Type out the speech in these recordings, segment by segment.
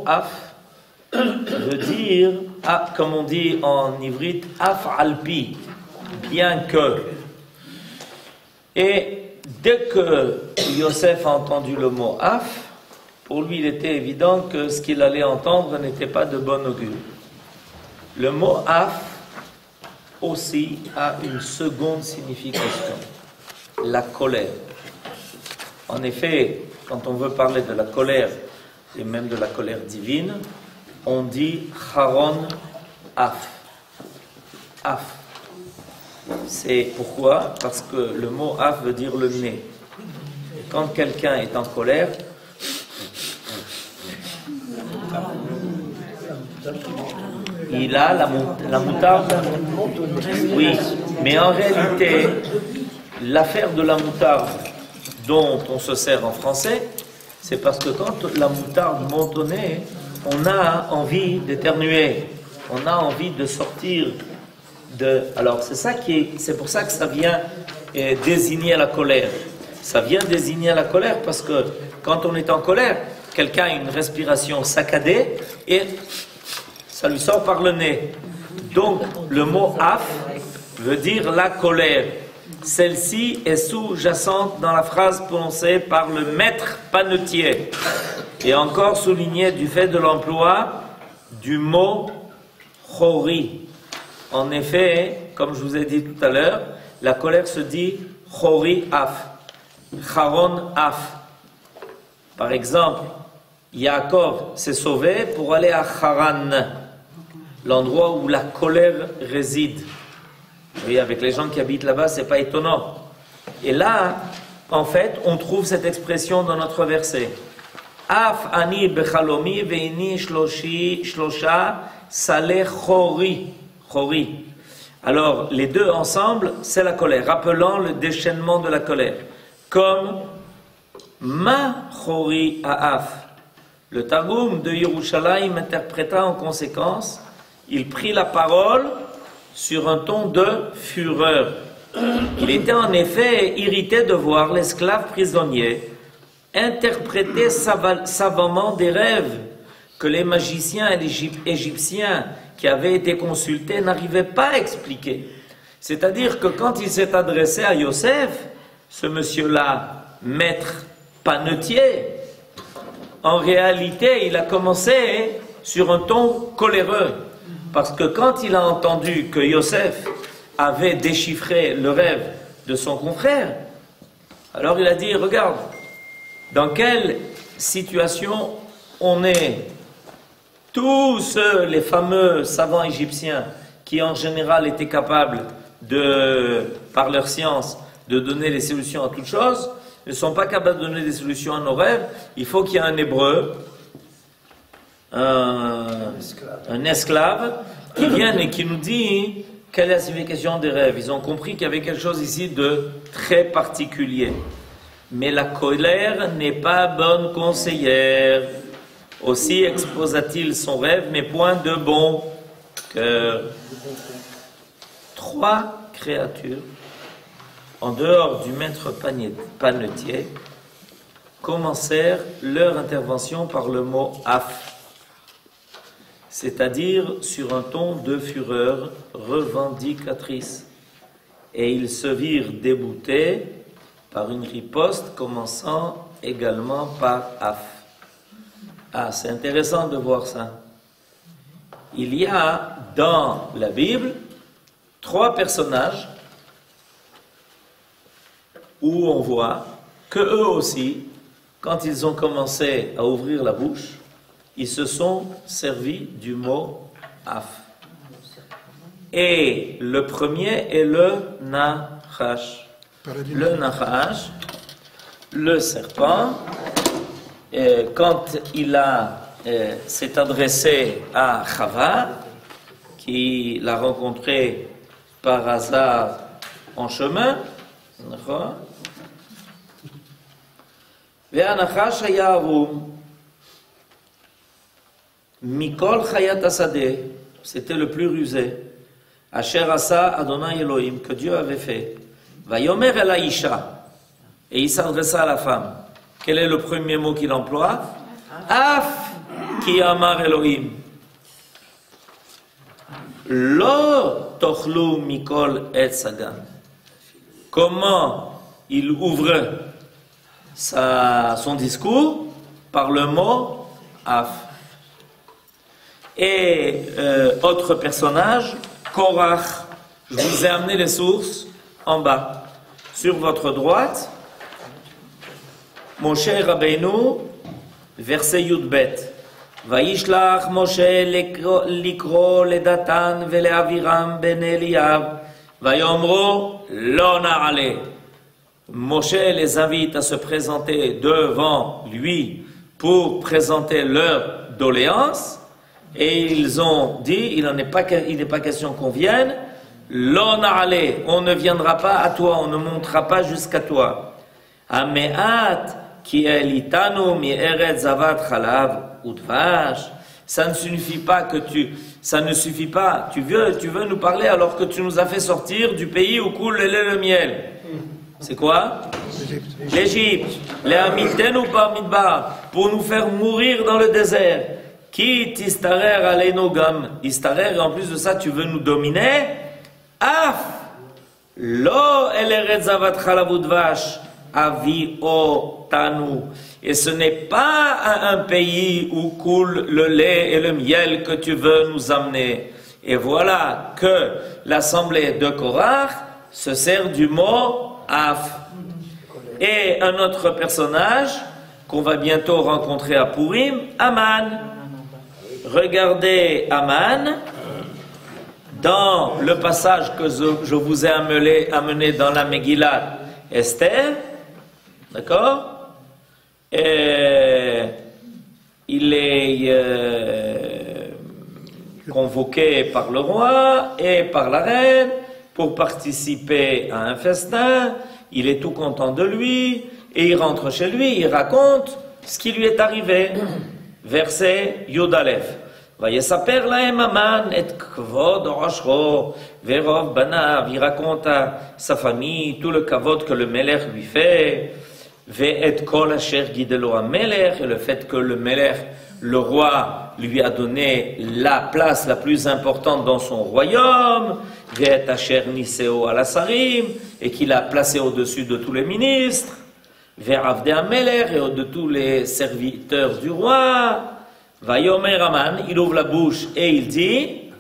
af veut dire, comme on dit en ivrite, af alpi, bien que. Et dès que Yosef a entendu le mot af, pour lui il était évident que ce qu'il allait entendre n'était pas de bon augure. Le mot af aussi a une seconde signification, la colère. En effet, quand on veut parler de la colère, et même de la colère divine, on dit Haron af. Af. C'est pourquoi? Parce que le mot af veut dire le nez. Quand quelqu'un est en colère, il a la moutarde. Oui, mais en réalité, l'affaire de la moutarde dont on se sert en français, c'est parce que quand la moutarde monte au nez, on a envie d'éternuer, on a envie de sortir de... Alors c'est pour ça que ça vient désigner la colère. Ça vient désigner la colère parce que quand on est en colère, quelqu'un a une respiration saccadée et ça lui sort par le nez. Donc le mot af veut dire la colère. Celle-ci est sous-jacente dans la phrase prononcée par le maître panetier et encore soulignée du fait de l'emploi du mot chori. En effet, comme je vous ai dit tout à l'heure, la colère se dit chori af, charon af. Par exemple, Yaakov s'est sauvé pour aller à Haran, l'endroit où la colère réside. Oui, avec les gens qui habitent là-bas, c'est pas étonnant. Et là, en fait, on trouve cette expression dans notre verset. Af ani bechalomi veini shlosha saleh chori. Chori. Alors, les deux ensemble, c'est la colère, rappelant le déchaînement de la colère. Comme ma chori aaf. Le Targum de Yerushalayim interpréta en conséquence, il prit la parole sur un ton de fureur. Il était en effet irrité de voir l'esclave prisonnier interpréter savamment des rêves que les magiciens et les Égyptiens qui avaient été consultés n'arrivaient pas à expliquer. C'est-à-dire que quand il s'est adressé à Yosef, ce monsieur-là, maître panetier, en réalité, il a commencé sur un ton coléreux. Parce que quand il a entendu que Yosef avait déchiffré le rêve de son confrère, alors il a dit, regarde, dans quelle situation on est? Tous les fameux savants égyptiens qui en général étaient capables par leur science, de donner les solutions à toutes choses, ne sont pas capables de donner des solutions à nos rêves. Il faut qu'il y ait un hébreu, un esclave qui vienne et qui nous dit quelle est la signification des rêves. Ils ont compris qu'il y avait quelque chose ici de très particulier. Mais la colère n'est pas bonne conseillère. Aussi exposa-t-il son rêve, mais point de bon cœur. 3 créatures, en dehors du maître panetier, commencèrent leur intervention par le mot af, c'est-à-dire sur un ton de fureur revendicatrice. Et ils se virent déboutés par une riposte commençant également par af. Ah, c'est intéressant de voir ça. Il y a dans la Bible 3 personnages où on voit que eux aussi, quand ils ont commencé à ouvrir la bouche, ils se sont servis du mot af. Et le premier est le Nachash. Le Nachash, le serpent, quand il s'est adressé à Chava, qui l'a rencontré par hasard en chemin, והנחש היה ערום מכל חיית השדה, c'était le plus rusé, אשר עשה אדוני אלוהים, que Dieu avait fait, ויאמר אל האישה, et il s'adressa à la femme. Quel est le premier mot qu'il emploie? Af. ki amar Elohim. Lo tochlu mikol et sagan. Comment il ouvre son discours? Par le mot af. Et autre personnage, Korach. Je vous ai amené les sources en bas. Sur votre droite, Moshe Rabbeinu, verset Yudbet. Vayishlach Moshe likro ledatan veleaviram ben Eliav. Vayomro lo na'ale. Moshe les invite à se présenter devant lui pour présenter leur doléance. Et ils ont dit, il n'est pas question qu'on vienne. Lo na'ale, on ne viendra pas à toi, on ne montera pas jusqu'à toi. Ameat ki elitanu mi eretz zavat chalav udvash. Ça ne suffit pas tu veux nous parler alors que tu nous as fait sortir du pays où coule le lait et le miel. C'est quoi? L'Égypte. Le'amitenu bamidbar, pour nous faire mourir dans le désert. Ki tistarer aleinu gam. Istarer, en plus de ça, tu veux nous dominer? Af lo el eretz zavat chalav udvash avi o tanu. Et ce n'est pas un pays où coule le lait et le miel que tu veux nous amener. Et voilà que l'assemblée de Korach se sert du mot af. Et un autre personnage qu'on va bientôt rencontrer à Purim, Aman. Regardez Aman dans le passage que je vous ai amené dans la Megillah Esther. D'accord? Et il est convoqué par le roi et par la reine pour participer à un festin. Il est tout content de lui et il rentre chez lui, il raconte ce qui lui est arrivé. Verset Yudalef. Vayesaper lahem Aman et kvod roshro verov banav. Il raconte à sa famille tout le kavod que le Melech lui fait. Ve'et kol asher gidelo hamelech, et le fait que le Melech, le roi, lui a donné la place la plus importante dans son royaume. Ve'et asher niseo alasarim, et qu'il a placé au-dessus de tous les ministres. Ve'avde hamelech, et de tous les serviteurs du roi. Vayomer Aman, il ouvre la bouche et il dit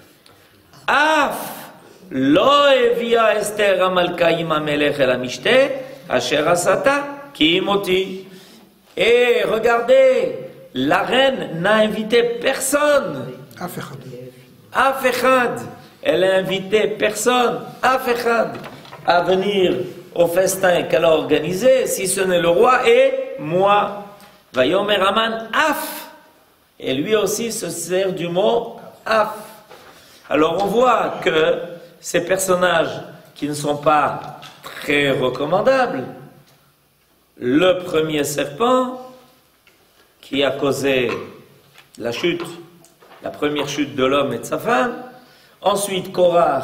Af lo evia Esther amalka im hamelech el hamishte asher asata. Kimoti. Et regardez, la reine n'a invité personne. Afechad. Elle a invité personne, Afechad, à venir au festin qu'elle a organisé, si ce n'est le roi et moi. Vayomer Aman Af. Et lui aussi se sert du mot Af. Alors on voit que ces personnages qui ne sont pas très recommandables, le premier serpent qui a causé la chute, la première chute de l'homme et de sa femme. Ensuite, Korach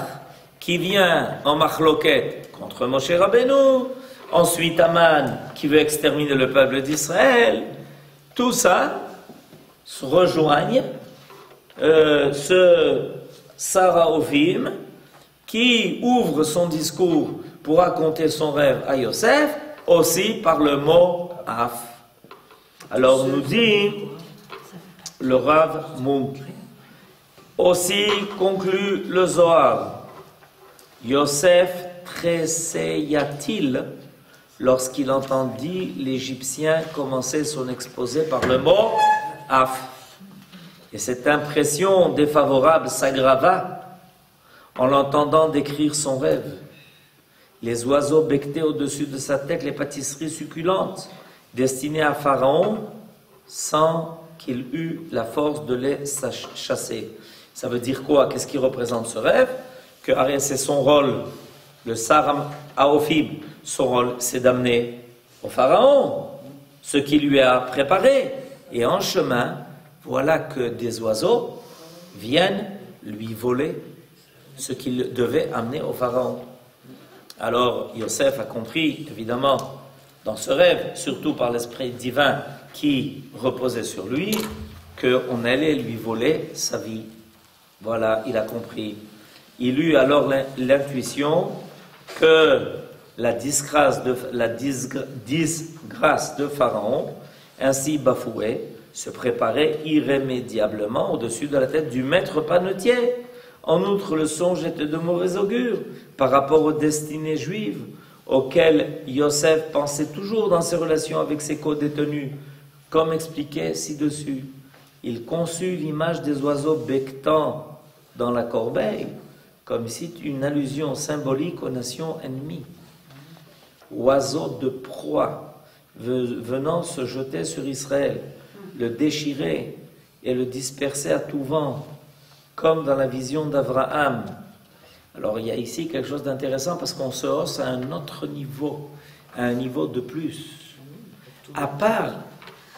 qui vient en machloket contre Moshe Rabbeinu. Ensuite, Aman qui veut exterminer le peuple d'Israël. Tout ça se rejoignent ce Saraophim qui ouvre son discours pour raconter son rêve à Yosef, aussi par le mot Af. Alors nous dit le Rav Munk. Aussi conclut le Zohar. Yosef tressailla-t-il lorsqu'il entendit l'Égyptien commencer son exposé par le mot Af. Et cette impression défavorable s'aggrava en l'entendant décrire son rêve. Les oiseaux becquetaient au-dessus de sa tête les pâtisseries succulentes destinées à Pharaon sans qu'il eût la force de les chasser. Ça veut dire quoi? Qu'est-ce qui représente ce rêve? Que c'est son rôle, le Saram Aophim, son rôle c'est d'amener au Pharaon ce qu'il lui a préparé. Et en chemin, voilà que des oiseaux viennent lui voler ce qu'il devait amener au Pharaon. Alors Yosef a compris, évidemment, dans ce rêve, surtout par l'esprit divin qui reposait sur lui, qu'on allait lui voler sa vie. Voilà, il a compris. Il eut alors l'intuition que la disgrâce de Pharaon, ainsi bafouée, se préparait irrémédiablement au-dessus de la tête du maître panetier. En outre, le songe était de mauvais augure par rapport aux destinées juives auxquelles Yosef pensait toujours dans ses relations avec ses co-détenus, comme expliqué ci-dessus. Il conçut l'image des oiseaux becquetants dans la corbeille, comme si une allusion symbolique aux nations ennemies. Oiseaux de proie venant se jeter sur Israël, le déchirer et le disperser à tout vent, comme dans la vision d'Abraham. Alors il y a ici quelque chose d'intéressant parce qu'on se hausse à un autre niveau, à un niveau de plus. À part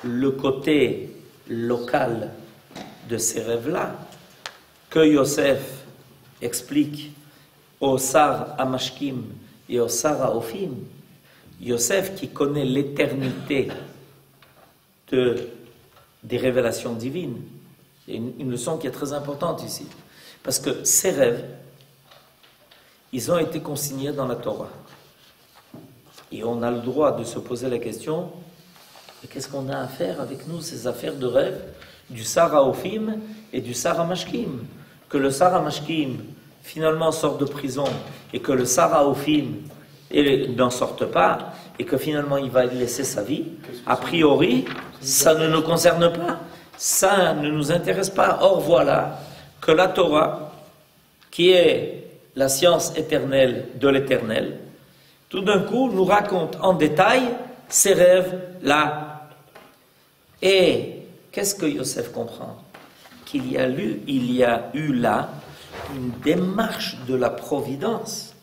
le côté local de ces rêves-là, que Yosef explique au Sar Hamashkim et au Sar Haofim, Yosef qui connaît l'éternité des révélations divines, c'est une leçon qui est très importante ici, parce que ces rêves, ils ont été consignés dans la Torah. Et on a le droit de se poser la question, qu'est-ce qu'on a à faire avec nous, ces affaires de rêve du Sar Haofim et du Sar Hamashkim? Que le Sar Hamashkim finalement sort de prison et que le Sar Haofim n'en sorte pas et que finalement il va laisser sa vie, a priori, ça ne nous concerne pas, ça ne nous intéresse pas. Or voilà que la Torah, qui est la science éternelle de l'éternel, tout d'un coup nous raconte en détail ces rêves-là. Et qu'est-ce que Yosef comprend? Qu'il y a eu là une démarche de la providence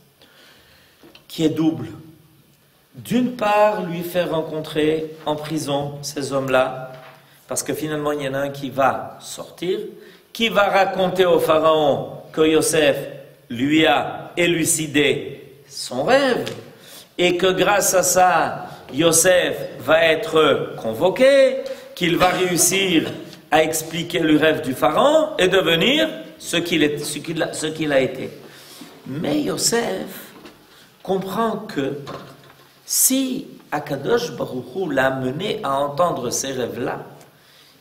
qui est double. D'une part, lui faire rencontrer en prison ces hommes-là, parce que finalement il y en a un qui va sortir, qui va raconter au Pharaon que Yosef lui a élucidé son rêve, et que grâce à ça, Yosef va être convoqué, qu'il va réussir à expliquer le rêve du Pharaon et devenir ce qu'il a été. Mais Yosef comprend que si Akadosh Baruch Hu l'a mené à entendre ces rêves-là,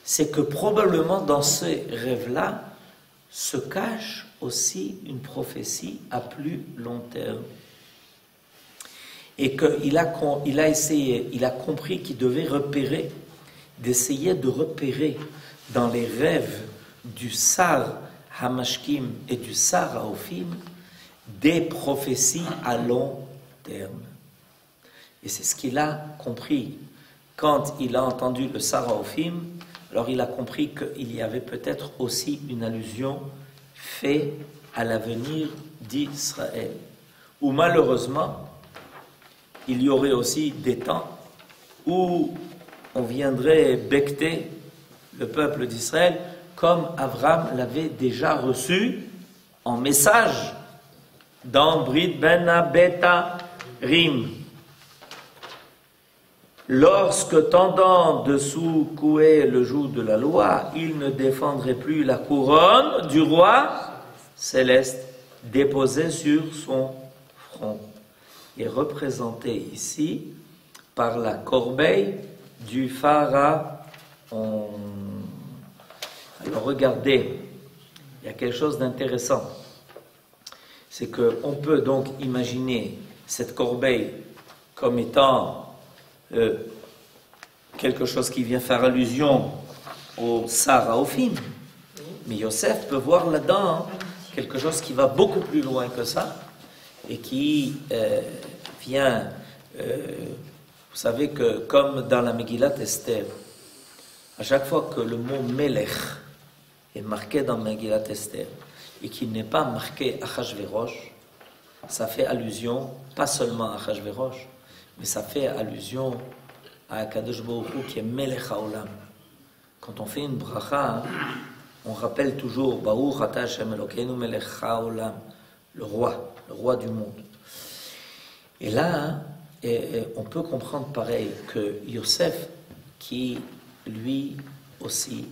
c'est que probablement dans ces rêves-là se cache aussi une prophétie à plus long terme. Et qu'il a compris qu'il devait d'essayer de repérer dans les rêves du Sar Hamashkim et du Sar Haofim des prophéties à long terme. Et c'est ce qu'il a compris. Quand il a entendu le Sar Haofim, alors il a compris qu'il y avait peut-être aussi une allusion faite à l'avenir d'Israël, où malheureusement, il y aurait aussi des temps où on viendrait becqueter le peuple d'Israël comme Abraham l'avait déjà reçu en message dans Brit Ben Abetarim. Lorsque tendant de secouer le joug de la loi, il ne défendrait plus la couronne du roi céleste déposée sur son front, et représentée ici par la corbeille du Pharaon. Alors regardez, il y a quelque chose d'intéressant. C'est qu'on peut donc imaginer cette corbeille comme étant quelque chose qui vient faire allusion au Sar Haofim. Mais Yosef peut voir là-dedans quelque chose qui va beaucoup plus loin que ça et qui vient... vous savez que comme dans la Megillat Esther, à chaque fois que le mot Melech est marqué dans Megillat Esther et qu'il n'est pas marqué Achashverosh, ça fait allusion pas seulement à Achashverosh, mais ça fait allusion à Akadosh Baruch Hu qui est Melech Haolam. Quand on fait une bracha, on rappelle toujours Baruch Ata Hashem Elokeinu Melech Haolam, le roi du monde. Et là, on peut comprendre pareil que Yosef, qui lui aussi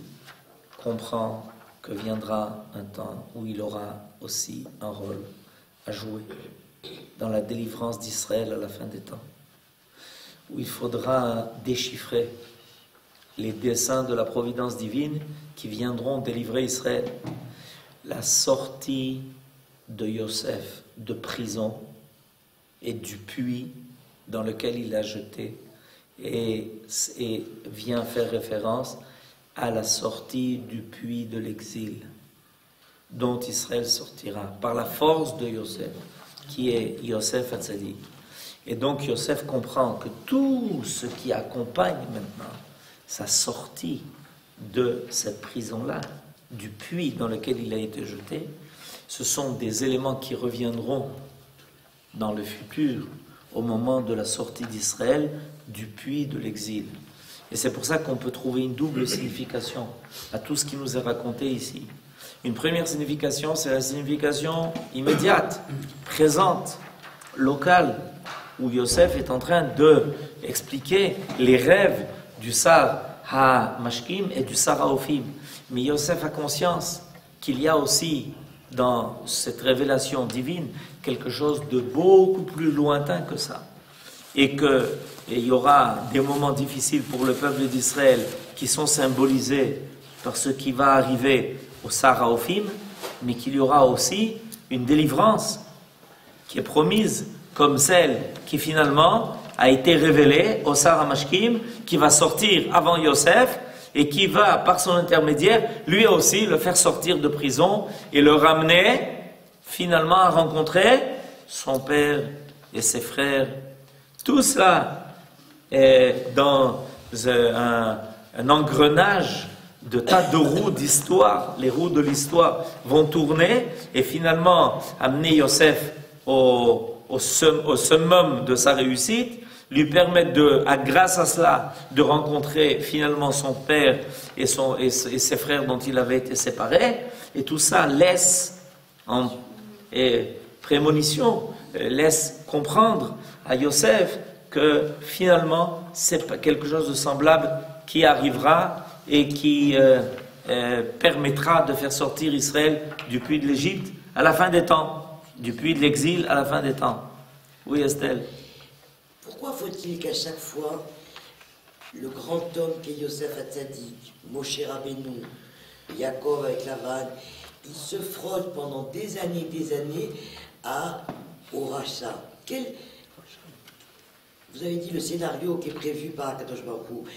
comprend que viendra un temps où il aura aussi un rôle à jouer dans la délivrance d'Israël à la fin des temps, où il faudra déchiffrer les desseins de la providence divine qui viendront délivrer Israël. La sortie de Yosef de prison et du puits dans lequel il a jeté et vient faire référence à la sortie du puits de l'exil dont Israël sortira par la force de Yosef, qui est Yosef Hatzadik. Et donc Yosef comprend que tout ce qui accompagne maintenant sa sortie de cette prison-là, du puits dans lequel il a été jeté, ce sont des éléments qui reviendront dans le futur, au moment de la sortie d'Israël du puits de l'exil. Et c'est pour ça qu'on peut trouver une double signification à tout ce qui nous est raconté ici. Une première signification, c'est la signification immédiate, présente, locale, où Yosef est en train d'expliquer les rêves du Sar HaMashkim et du Sar HaOfim. Mais Yosef a conscience qu'il y a aussi dans cette révélation divine quelque chose de beaucoup plus lointain que ça. Et qu'il y aura des moments difficiles pour le peuple d'Israël qui sont symbolisés par ce qui va arriver au Sar HaOfim, mais qu'il y aura aussi une délivrance qui est promise comme celle qui finalement a été révélée au Sar HaMashkim, qui va sortir avant Yosef et qui va, par son intermédiaire, lui aussi le faire sortir de prison et le ramener finalement à rencontrer son père et ses frères. Tout ça est dans un engrenage de tas de roues d'histoire. Les roues de l'histoire vont tourner et finalement amener Yosef au summum de sa réussite, lui permettre grâce à cela de rencontrer finalement son père et ses frères dont il avait été séparé. Et tout ça laisse en prémonition, laisse comprendre à Yosef que finalement c'est quelque chose de semblable qui arrivera et qui permettra de faire sortir Israël du puits de l'Égypte à la fin des temps, du puits de l'exil à la fin des temps. Oui, Estelle. Pourquoi faut-il qu'à chaque fois, le grand homme qu'est Yosef Hatzadik, Moshe Rabbeinu, Yaakov avec Lavan, il se frotte pendant des années au rachat? Vous avez dit le scénario qui est prévu par Kadosh Baruch Hu.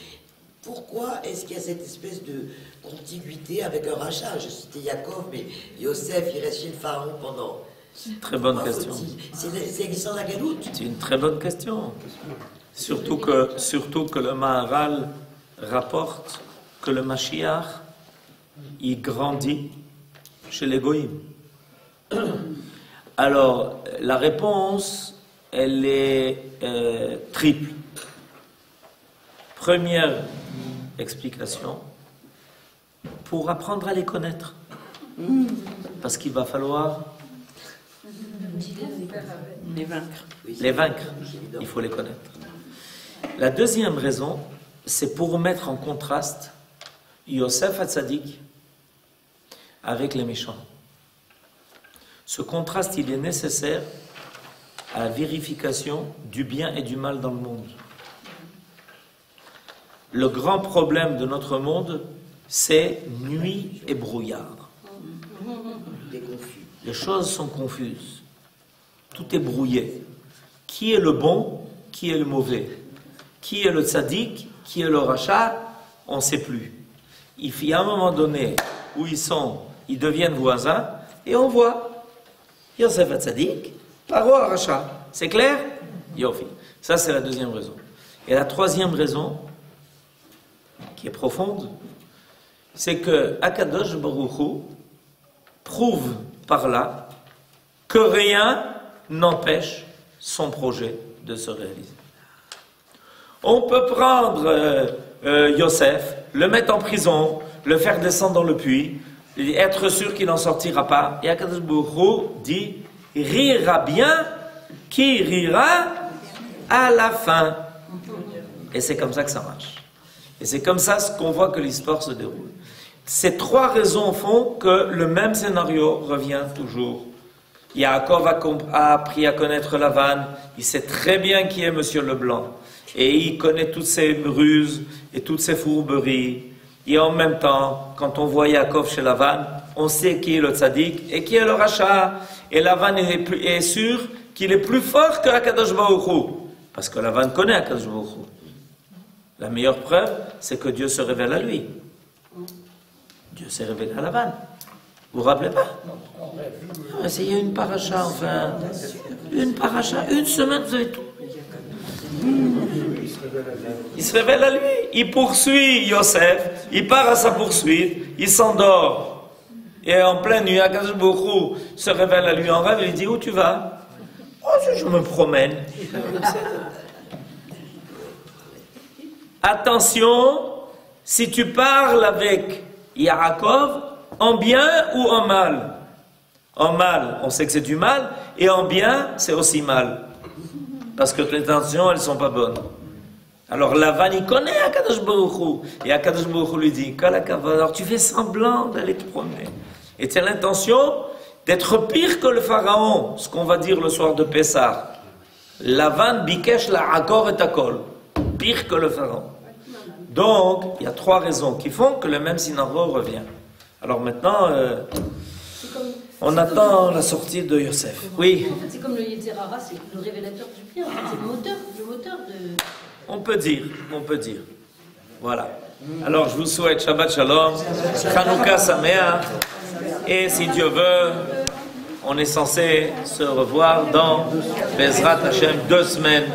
Pourquoi est-ce qu'il y a cette espèce de contiguïté avec un rachat? Je citais Yaakov, mais Yosef, il reste chez le pharaon pendant... C'est une très bonne question. C'est existant la galoute. C'est une très bonne question. Surtout que le Maharal rapporte que le Mashiach, il grandit chez les Goïm. Alors, la réponse, elle est triple. Première explication, pour apprendre à les connaître. Parce qu'il va falloir les vaincre. Il faut les connaître. La deuxième raison, c'est pour mettre en contraste Yosef Hatzadik avec les méchants. Ce contraste, il est nécessaire à la vérification du bien et du mal dans le monde. Le grand problème de notre monde, c'est nuit et brouillard. Les choses sont confuses. Tout est brouillé. Qui est le bon? Qui est le mauvais? Qui est le tzaddik? Qui est le rachat? On ne sait plus. Il y a un moment donné où ils deviennent voisins, et on voit Yosef Hatzadik, Paro rachat. C'est clair? Yofi. Ça, c'est la deuxième raison. Et la troisième raison, qui est profonde, c'est que Akadosh Baruch Hu prouve par là que rien n'empêche son projet de se réaliser. On peut prendre Yosef, le mettre en prison, le faire descendre dans le puits, être sûr qu'il n'en sortira pas. Et Akadosh Baruch Hu dit, rira bien, qui rira à la fin. Et c'est comme ça que ça marche. Et c'est comme ça qu'on voit que l'histoire se déroule. Ces trois raisons font que le même scénario revient toujours. Yaakov a appris à connaître Lavan, il sait très bien qui est Monsieur Leblanc, et il connaît toutes ses ruses et toutes ses fourberies. Et en même temps, quand on voit Yaakov chez Lavan, on sait qui est le tzaddik et qui est le rachat. Et Lavan est sûr qu'il est plus fort que Akadosh Baruch Hu, parce que Lavan connaît Akadosh Baruch Hu. La meilleure preuve, c'est que Dieu se révèle à lui. Dieu s'est révélé à Lavan. Vous vous rappelez pas? Essayez une paracha, enfin. Une paracha, une semaine, vous avez tout. Il se révèle à lui. Il poursuit Yosef. Il part à sa poursuite. Il s'endort. Et en pleine nuit, Akadosh Baruch Hu se révèle à lui en rêve. Il dit, où tu vas? Oh, je me promène. Attention, si tu parles avec Yaakov, en bien ou en mal? En mal, on sait que c'est du mal, et en bien, c'est aussi mal. Parce que les intentions, elles ne sont pas bonnes. Alors Lavan, il connaît Akadosh Baruch Hu, et Akadosh Baruch Hu lui dit, alors tu fais semblant d'aller te promener. Et tu as l'intention d'être pire que le pharaon, ce qu'on va dire le soir de Pessah. Lavan bikesh la akor et akol, pire que le pharaon. Donc, il y a trois raisons qui font que le même scénario revient. Alors maintenant, on attend la sortie de Yosef. Oui. En fait, c'est comme le Yetzirara, c'est le révélateur du bien. En fait, c'est le moteur de... On peut dire. Voilà. Alors, je vous souhaite Shabbat Shalom, Chanukah Sameach, et si Dieu veut, on est censé se revoir dans Bezrat Hashem 2 semaines.